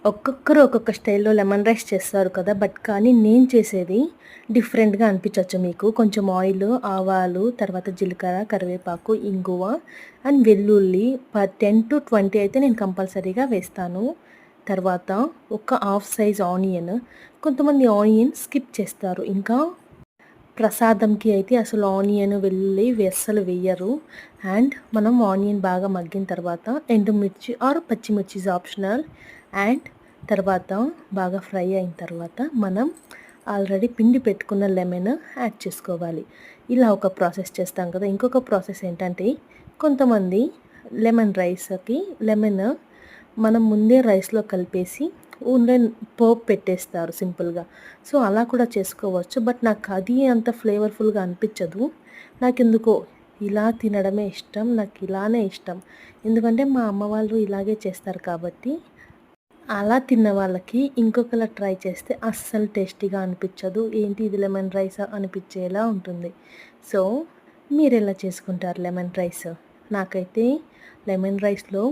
ఒక్కొక్కరు ఒక్కొక్క స్టైల్‌లో లెమన్ రైస్ చేస్తారు కదా! కానీ నేను చేసేది డిఫరెంట్‌గా అనిపించొచ్చు మీకు. కొంచెం ఆయిలు, ఆవాలు, తర్వాత జీలకర్ర, కరివేపాకు, ఇంగువ అండ్ వెల్లుల్లి 10-20 అయితే నేను కంపల్సరీగా వేస్తాను. తర్వాత ఒక హాఫ్ సైజ్ ఆనియన్. కొంతమంది ఆనియన్ స్కిప్ చేస్తారు. ఇంకా ప్రసాదంకి అయితే అసలు ఆనియన్, వెల్లుల్లి అస్సలు వెయ్యరు. అండ్ మనం ఆనియన్ బాగా మగ్గిన తర్వాత ఎండుమిర్చి ఆర్ పచ్చిమిర్చి ఈజ్ ఆప్షనల్. అండ్ తర్వాత బాగా ఫ్రై అయిన తర్వాత మనం ఆల్రెడీ పిండి పెట్టుకున్న లెమన్ యాడ్ చేసుకోవాలి. ఇలా ఒక ప్రాసెస్ చేస్తాం కదా. ఇంకొక ప్రాసెస్ ఏంటంటే కొంతమంది లెమన్ రైస్‌కి లెమన్ మనం ముందే రైస్‌లో కలిపేసి ఓన్లీ పోపు పెట్టేస్తారు సింపుల్‌గా. సో, అలా కూడా చేసుకోవచ్చు. బట్ నాకు అది అంత ఫ్లేవర్‌ఫుల్‌గా అనిపించదు. నాకెందుకో ఇలా తినడమే ఇష్టం. నాకు ఇలానే ఇష్టం. ఎందుకంటే మా అమ్మ వాళ్ళు ఇలాగే చేస్తారు కాబట్టి, అలా తిన్న వాళ్ళకి ఇంకొకలా ట్రై చేస్తే అస్సలు టేస్టీగా అనిపించదు. ఏంటి ఇది లెమన్ రైసా అనిపించేలా ఉంటుంది. సో, మీరెలా చేసుకుంటారు లెమన్ రైస్? నాకైతే లెమన్ రైస్‌లో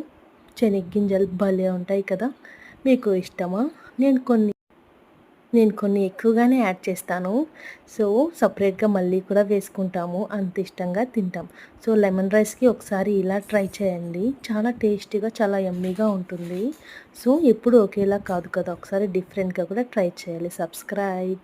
శనగ్గింజలు భలే ఉంటాయి కదా! మీకు ఇష్టమా? నేను కొన్ని నేను కొన్ని ఎక్కువగానే యాడ్ చేస్తాను. సో, సెపరేట్‌గా మళ్ళీ కూడా వేసుకుంటాము. అంత ఇష్టంగా తింటాం. సో, లెమన్ రైస్‌కి ఒకసారి ఇలా ట్రై చేయండి. చాలా టేస్టీగా, చాలా యమ్మీగా ఉంటుంది. సో, ఎప్పుడు ఒకేలా కాదు కదా! ఒకసారి డిఫరెంట్‌గా కూడా ట్రై చేయాలి. సబ్స్క్రైబ్.